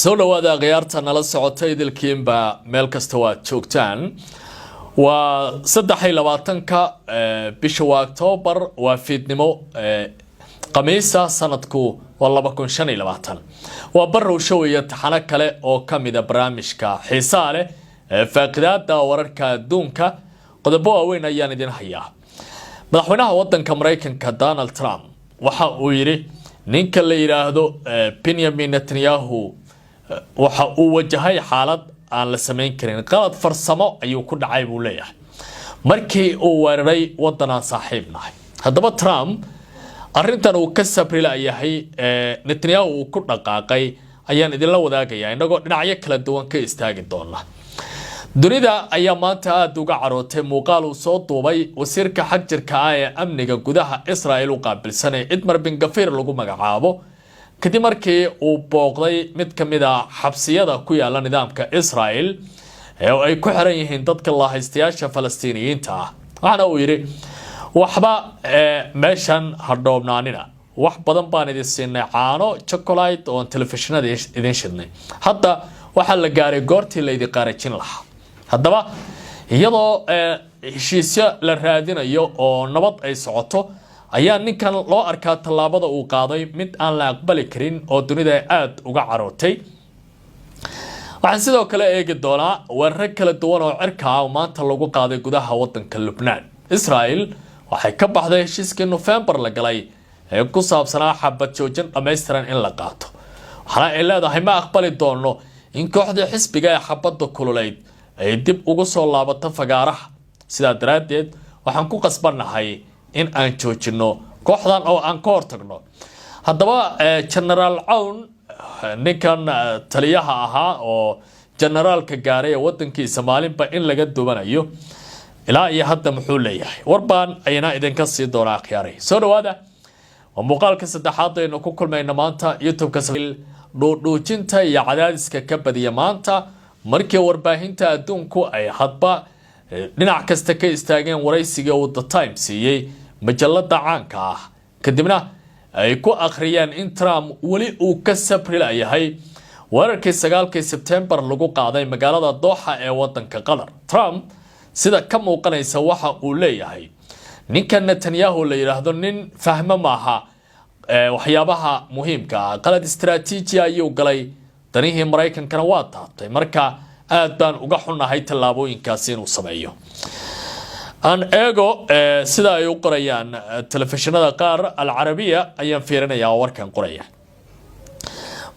soo dhawaada khiyaarta nala socotay idilkiinba meel kasta waad joogtaan waa 23ka bisha Oktoobar waa fiidnimo qamiisa sanadku waa 2025 waa barrow showaya taxana kale oo kamida barnaamijka xiisaa leh faaqidaada wararka adduunka qodobo waaweyn ayaan idin hayaa madaxweynaha wadanka Mareykanka Donald Trump waxa uu yiri ninka la yiraahdo Benjamin Netanyahu waxa uu wajahay xaalad aan la sameyn karin qalad farsamo ayuu ku dhacay buu leeyahay markii uu weeraray wadanka saaxiibnahay hadaba Trump arrintan uu ka sabri laayahay Netanyahu uu ku dhaqaaqay ayaan idin la wadaagayaa inagoo dhinacyo kala duwan ka istaagi doona dunida ayaa maanta aad uga carootay muuqaal uu soo duubay wasiirka xagjirka ah ee amniga gudaha Israel u qaabilsanay Idmar bin Gafir lagu magacaabo kadib markii uu booqday mid kamid ah xabsiyada ku yaala nidaamka Israel ee ay ku xiran yihiin dadka la haystayaasha Falastiiniyiinta ah waxana uu yiri waxba meeshan hadhoobnaanina wax badan baan idin siinay caano chocolate oo telefishinada idin shidnay hadda waxa la gaaray goortii la idin qaarajin lahaa hadaba iyadoo heshiisyo la raadinayo oo nabad ay socoto ayaa ninkan loo arkaa talaabada uu qaaday mid aan la aqbali karin oo dunida aad uga carootay waxaan sidoo kale eegi doonaa weerar kala duwan oo cirka ah maanta lagu qaaday gudaha wadanka Lebanon Israel waxay ka baxday heshiiskii November la galay ee ku saabsanaa xabad joojin dhameystiran in la qaato waxana ay leedahay ma aqbali doono in kooxda xisbiga ee xabadda kululeyd ay dib ugu soo laabato fagaaraha sida daraadeed waxaan ku qasbanahay in aan joojino kooxdan oo aan ka hortagno hadaba General Aoun ninkan taliyaha ahaa oo generalka gaaray wadankiisa maalinba in laga duwanayo ilaa iyo hadda muxuu leeyahay warbaan ayna idinka sii doonaa khiyaaray soo dhawaada waa muuqaalka saddexaad ee ku kulmayna maanta YouTube-ka dhuujinta iyo cadaadiska ka badiya maanta markii warbaahinta adduunku ay hadba dhinac kasta ka istaageen waraysiga uu The Times siiyay majalada caanka ah kadibna ay ku akhriyeen in Trump wali uu ka sabri laayahay weerarkii 9 September lagu qaaday magaalada Doha ee wadanka Qatar Trump sida ka muuqanaysa waxa uu leeyahay ninka Netanyahu la yiraahdo nin fahmo maaha waxyaabaha muhiimka ah qalad istiraatiiji ayuu galay danihii Mareykankana waa taabtay marka aad baan uga xunahay talaabooyinkaas inuu sameeyo aan eego sida ay u qorayaan telefishinada qaar al-Arabiya ayaan fiirinayaa warkan qoraya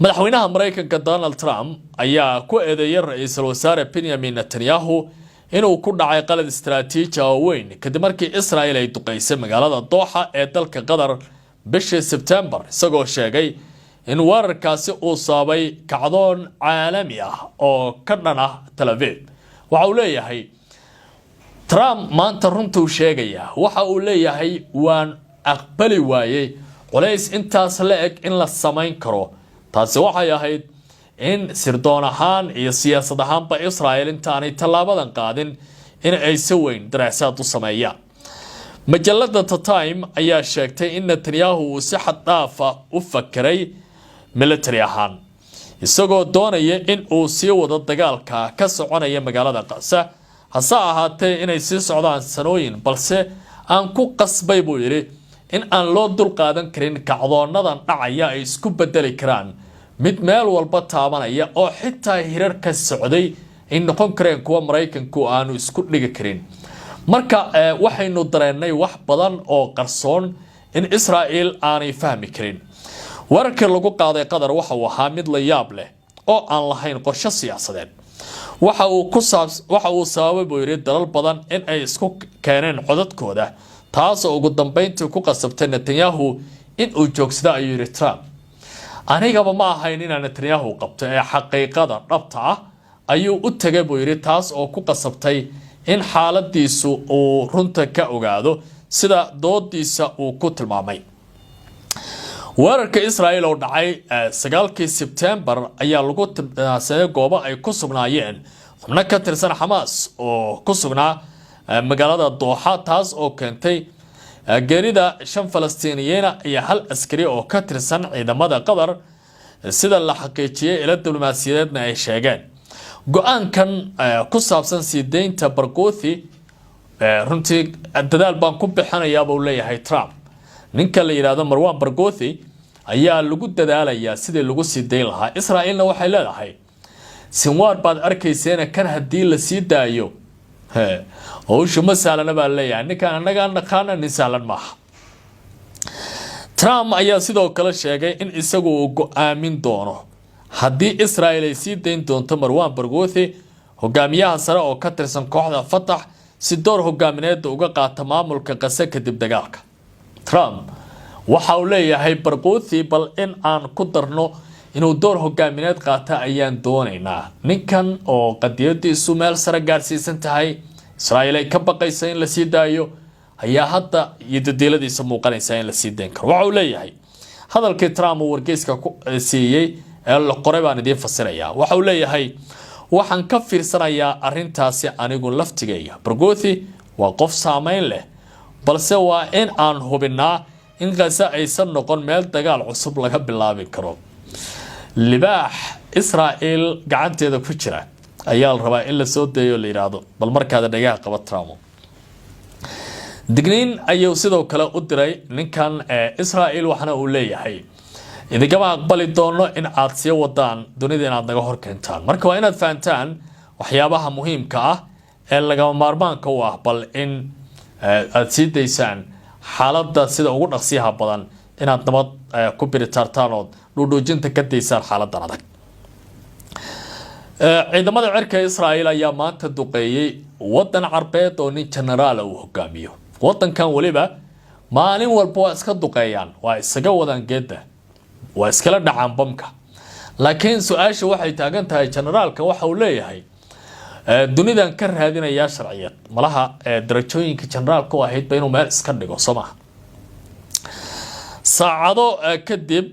madaxweynaha Mareykanka Donald Trump ayaa ku eedeeyay ra'iisul wasaare Benjamin Netanyahu inuu ku dhacay qalad istiraatiiji oo weyn kadib markii Israel ay duqeysay magaalada Doha ee dalka Qatar bishii September isagoo sheegay in weerarkaasi uu sababay kacdoon caalami ah oo ka dhan ah Tel Aviv waxa uu leeyahay Trump maanta runtuu sheegaya waxa uu leeyahay waan aqbali waayay culays intaas la eg in la sameyn karo taasi waxay ahayd in sirdoon ahaan iyo siyaasad ahaanba Israel intaanay talaabadan qaadin in ay si weyn daraasaad u sameeyaan majalada The Times ayaa sheegtay in Netanyahu uu si xad dhaaf ah u fakiray military ahaan isagoo doonaya in uu sii wado dagaalka ka soconaya magaalada Gaza hase ahaatee inay sii socdaan sanooyin balse aan ku qasbay buu yiri in aan loo dul qaadan karin kacdoonadan dhacaya ay isku bedeli karaan mid meel walba taabanaya oo xitaa hirarka socday in noqon kareen kuwa Mareykanku aanu isku dhigi karin marka waxaynu dareenay wax badan oo qarsoon in Israel aanay fahmi karin wararka lagu qaaday Qatar waxa uu ahaa mid la yaab leh oo aan lahayn qorshe siyaasadeed waxa uu sababay buu yiri dalal badan in ay isku keeneen codadkooda taas oo ugu dambeyntii ku qasabtay Netanyahu in uu joogsado ayuu yiri Trump anigaba ma ahayn in Netanyahu qabto ee xaqiiqada dhabta ah ayuu u tagay buu yiri taas oo ku qasabtay in xaaladiisu uu runta ka ogaado sida doodiisa uu ku tilmaamay weerarka Israel oo dhacay 9 September ayaa lagu tilmaamay goobo ay ku sugnaayeen xubno ka tirsan Hamas oo ku sugnaa magaalada Doha taas oo keentay geerida 5 Falastiiniyiin iyo 1 askari oo ka tirsan ciidamada Qatar sida la xaqiijiyay ila diblomaasiyadeedna ay sheegeen go-aankan ku saabsan sii deynta Barghouti runtii dadaal baan ku bixinayaa buu leeyahay Trump ninka la yiraahdo Marwan Barghouti ayaa lagu dadaalayaa sidii lagu sii deyn lahaa Israa'iilna waxay leedahay sinwaar baad arkayseen kan hadii la sii daayo oo shuma saalana baa leeyahay ninkan anaga naqaana nin saalan maaha Trump ayaa sidoo kale sheegay in isagu uu go'aamin doono haddii Israa'iil ay sii deyn doonto Marwan Barghouti hogaamiyaha sare oo ka tirsan kooxda Fatah si door hogaamineed uga qaata maamulka Gaza kadib dagaalka Trump waxa uu leeyahay Barghouti bal in aan ku darno inuu door hogaamineed qaata ayaan doonaynaa ninkan oo qadiyadiisu meel sare gaarsiisan tahay Israa'iil ay ka baqaysa in la sii daayo ayaa hadda yidadiiladiisa muuqanaysa in la sii deyn karo waxa uu leeyahay hadalkii Trump uu wargeyska ku siiyay ee la qoray baan idin fasirayaa waxa uu leeyahay waxaan ka fiirsanayaa arintaasi anigu laftigayga Barghouti waa qof saameyn leh balse waa in aan hubinaa in Gaza aysan noqon meel dagaal cusub laga bilaabi karo libaax Israa'iil gacanteeda ku jira ayaa la rabaa in la soo deeyo la yiraahdo bal markaad dhagaha qaba Trump digniin ayuu sidoo kale u diray ninkan Israa'iil waxana uu leeyahay idinka aqbali doono in aad sii wadaan dunida inaad naga hor keentaan marka waa inaad fahantaan waxyaabaha muhiimka ah ee laga maarmaanka u ah bal in aad sii deysaan xaaladda sida ugu dhaqsiyaha badan inaad nabad ku biritartaan oo dhudhuujinta ka deysaan xaaladdan adag ciidamada cirka Israa'iil ayaa maanta duqeeyay wadan carbeed oo nin generaal uu hogaamiyo wadankan waliba maalin walba waa iska duqeeyaan waa isaga wadaan geedda waa iskala dhacaan bamka laakiin su'aasha waxay taagan tahay generaalka waxa uu leeyahay dunidan ka raadinaya sharciyad malaha darajooyinka generaalku ahayd inuu meel iska dhigo Soomaa saacado kadib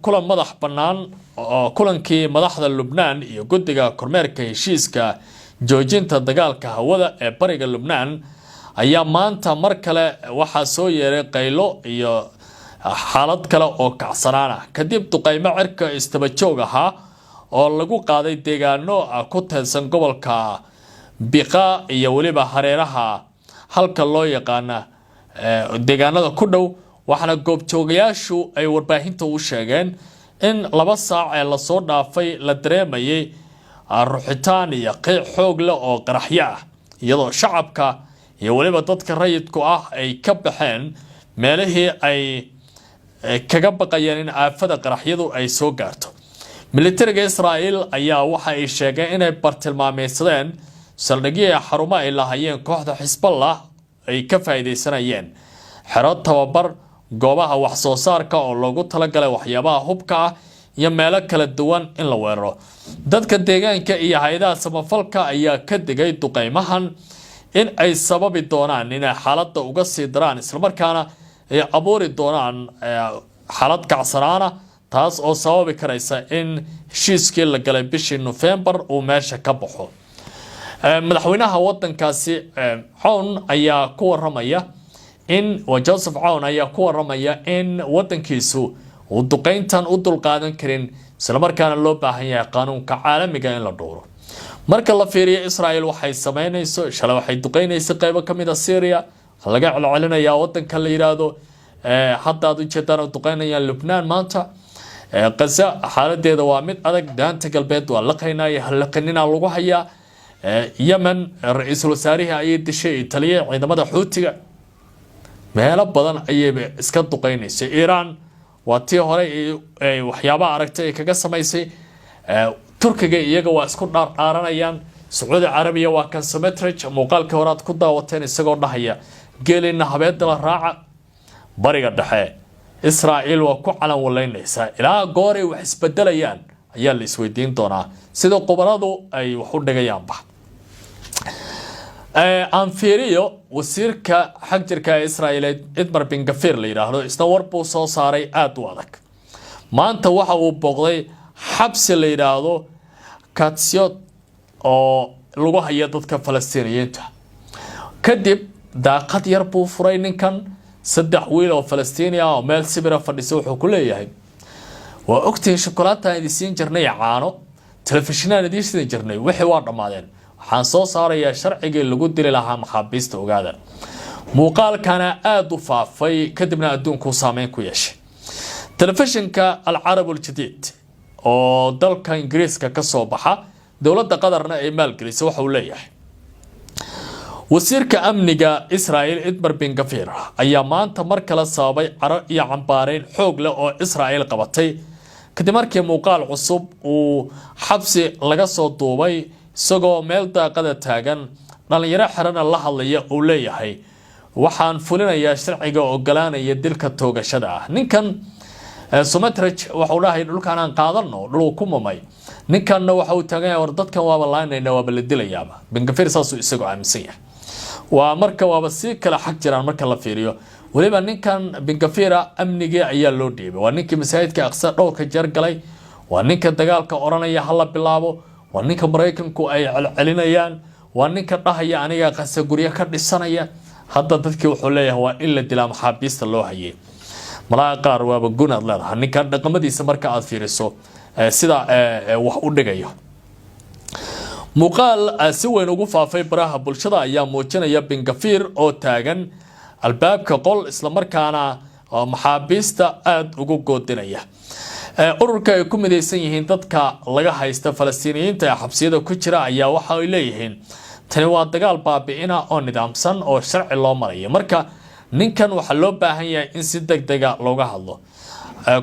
kulan madax banaan kulankii madaxda Lubnaan iyo guddiga kormeerka heshiiska joojinta dagaalka hawada ee bariga Lubnaan ayaa maanta mar kale waxa soo yeeray qaylo iyo xaalad kale oo kacsanaana kadib duqeymo cirka istaba joog ahaa oo lagu qaaday deegaano ku tirsan gobolka Biqa iyo waliba hareeraha halka loo yaqaan deegaanada ku dhow waxana goobjoogayaashu ay warbaahinta u sheegeen in 2 saac ee la soo dhaafay la dareemayay ruuxitaan iyo qiic xoog leh oo qaraxyo ah iyadoo shacabka iyo waliba dadka rayidku ah ay ka baxeen meelihii ay kaga baqayeen in aafada qaraxyadu ay soo gaarto militariga Israa'iil ayaa waxa ay sheegeen inay bartilmaameedsadeen saldhigyada xarumo ay lahaayeen kooxda Hezbollah ay ka faa'iideysanayeen xero tababar goobaha wax soo saarka oo loogu talagalay waxyaabaha hubka iyo meelo kala duwan in la weeraro dadka deegaanka iyo hay'adaha samafalka ayaa ka digay duqeymahan in ay sababi doonaan in xaaladda uga sii daraan isla markaana ay abuuri doonaan xaalad kacsanaana taas oo sababi karaysa in heshiiskii la galay bishii November uu meesha ka baxo madaxweynaha wadankaasi Aoun ayaa ku waramaya in Joseph Aoun ayaa ku waramaya in wadankiisu uu duqeyntan u dulqaadan karin isla markaana loo baahan yahay qaanuunka caalamiga in la dhowro marka la fiiriyo Israa'iil waxay sameynayso shalay waxay duqeynaysaa qaybo kamid ah Syria laga celcelinayaa wadanka la yiraahdo hadda aad u jeedaan duqeynayaan Lubnaan maanta Gaza xaaladeeda waa mid adag daanta galbeed waa la qeynaya halqinina lagu hayaa Yemen ra'iisul wasaarihi ay dishay Italiya ciidamada Xuutiga meelo badan ayay iska duqeynaysaa Iran waa tii hore ay waxyaabaha aragtay kaga samaysay Turkiga iyaga waa isku dhaaranayaan Sacuudi Carabiya waa kan Symmetric muuqaalka hore aad ku daawateen isagoo dhahaya geelina habeedda la raaca bariga dhexe Israa'iil waa ku calan walaynaysa ilaa goor ay wax isbedelayaan ayaa la isweydiin doonaa sida qoboladu ay wax u dhigayaan Anfirio wasiirka xagjirka Israa'iil Itamar Ben-Gvir la yiraahdo isna warbuu soo saaray aad u adag maanta waxa uu booqday xabsi la yiraahdo Katsiot oo lagu hayo dadka Falastiiniyiinta kadib daaqad yar buu furay ninkan 3 wiil oo Falastiini ah oo meel sibira fadhiso wuxuu ku leeyahay وأكتي شوكولاتة هذه سين جرني عانو تلفزيونات هذه سين جرني وحوار رمادين حنصو صار يا شرعي اللي قد لها محابيست وقادر muuqaal kana aad u faafay kadibna adduunku saameyn ku yeeshay telefishinka al-Arab al-Jadid oo dalka Ingiriiska ka soo baxa dawladda qadarna ay maalgelisay waxa uu leeyahay wasiirka amniga Israel Itamar Ben-Gvir ayaa maanta mar kale sababay caro iyo cambaareen xoog leh oo Israel qabatay kadib markii muuqaal cusub uu xabsi laga soo duubay isagoo meel daaqada taagan dhalinyaro xirana la hadlaya uu leeyahay waxaan fulinayaa sharciga ogolaanaya dilka toogashada ah ninkan Smotrich waxa uu dhahay dhulkan aan qaadano dhul ku mamay ninkanna waxa uu taagan yahay war dadkan waa balaanayna waa la dilayaaba Ben-Gvir saasuu isagu aaminsan yahay waa marka waaba si kala xaq jiraan marka la fiiriyo waliba ninkan Ben-Gvir amniga ayaa loo dhiibay waa ninkii masaajidka Aqsa dhowrka jeer galay waa ninka dagaalka oranaya hal bilaabo waa ninka Mareykanku ay celinayaan waa ninka dhahaya aniga qasa guriga ka dhisanaya hadda dadkii wuxuu leeyahay waa in la dilaa maxaabiista loo hayay malaa qaar waaba gunaad leedahay ninkan dhaqamadiisa marka aad fiiriso sida wax u dhigayo muuqaal si weyn ugu faafay baraha bulshada ayaa muujinaya Ben-Gvir oo taagan albaabka qol isla markaana maxaabiista aad ugu goodinaya ururka ay ku midaysan yihiin dadka laga haysta Falastiiniyiinta ee xabsiyada ku jira ayaa waxa ay leeyihiin tani waa dagaal baabi'ina oo nidaamsan oo sharci loo marayo marka ninkan waxa loo baahan yahay in si degdeg ah looga hadlo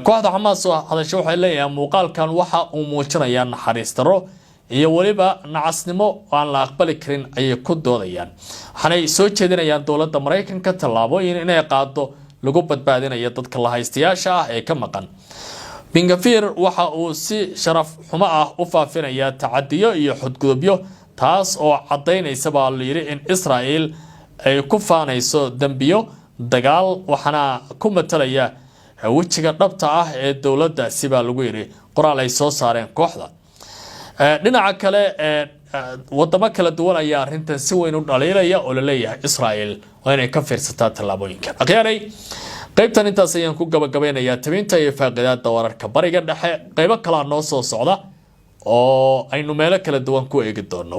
kooxda Hamas oo hadasho waxay leeyahay muuqaalkan waxa uu muujinayaa naxariis darro iyo waliba nacasnimo aan la aqbali karin ay ku doodayaan waxay soo jeedinayaan dawladda Mareykanka tallaabooyin inay qaado lagu badbaadinayo dadka la haystayaasha ah ee ka maqan Ben-Gvir waxa uu si sharaf xumo ah u faafinayaa tacadiyo iyo xadgudubyo taas oo cadeynaysa baa la yiri in Israel ay ku faanayso dambiyo dagaal waxana ku matalaya wajiga dhabta ah ee dawladda siba lagu yiri qoraal ay soo saareen kooxda dhinaca kale wadamo kala duwan ayaa arintan si weyn u dhaleelaya oo la leeyahay Israel waa inay ka fiirsataa tallaabooyinkan aqyaanay qaybtan intaas ayaan ku gabagabeynayaa tabinta iyo faaqidaada wararka bariga dhexe qaybo kala noo soo socda oo aynu meelo kala duwan ku eegi doono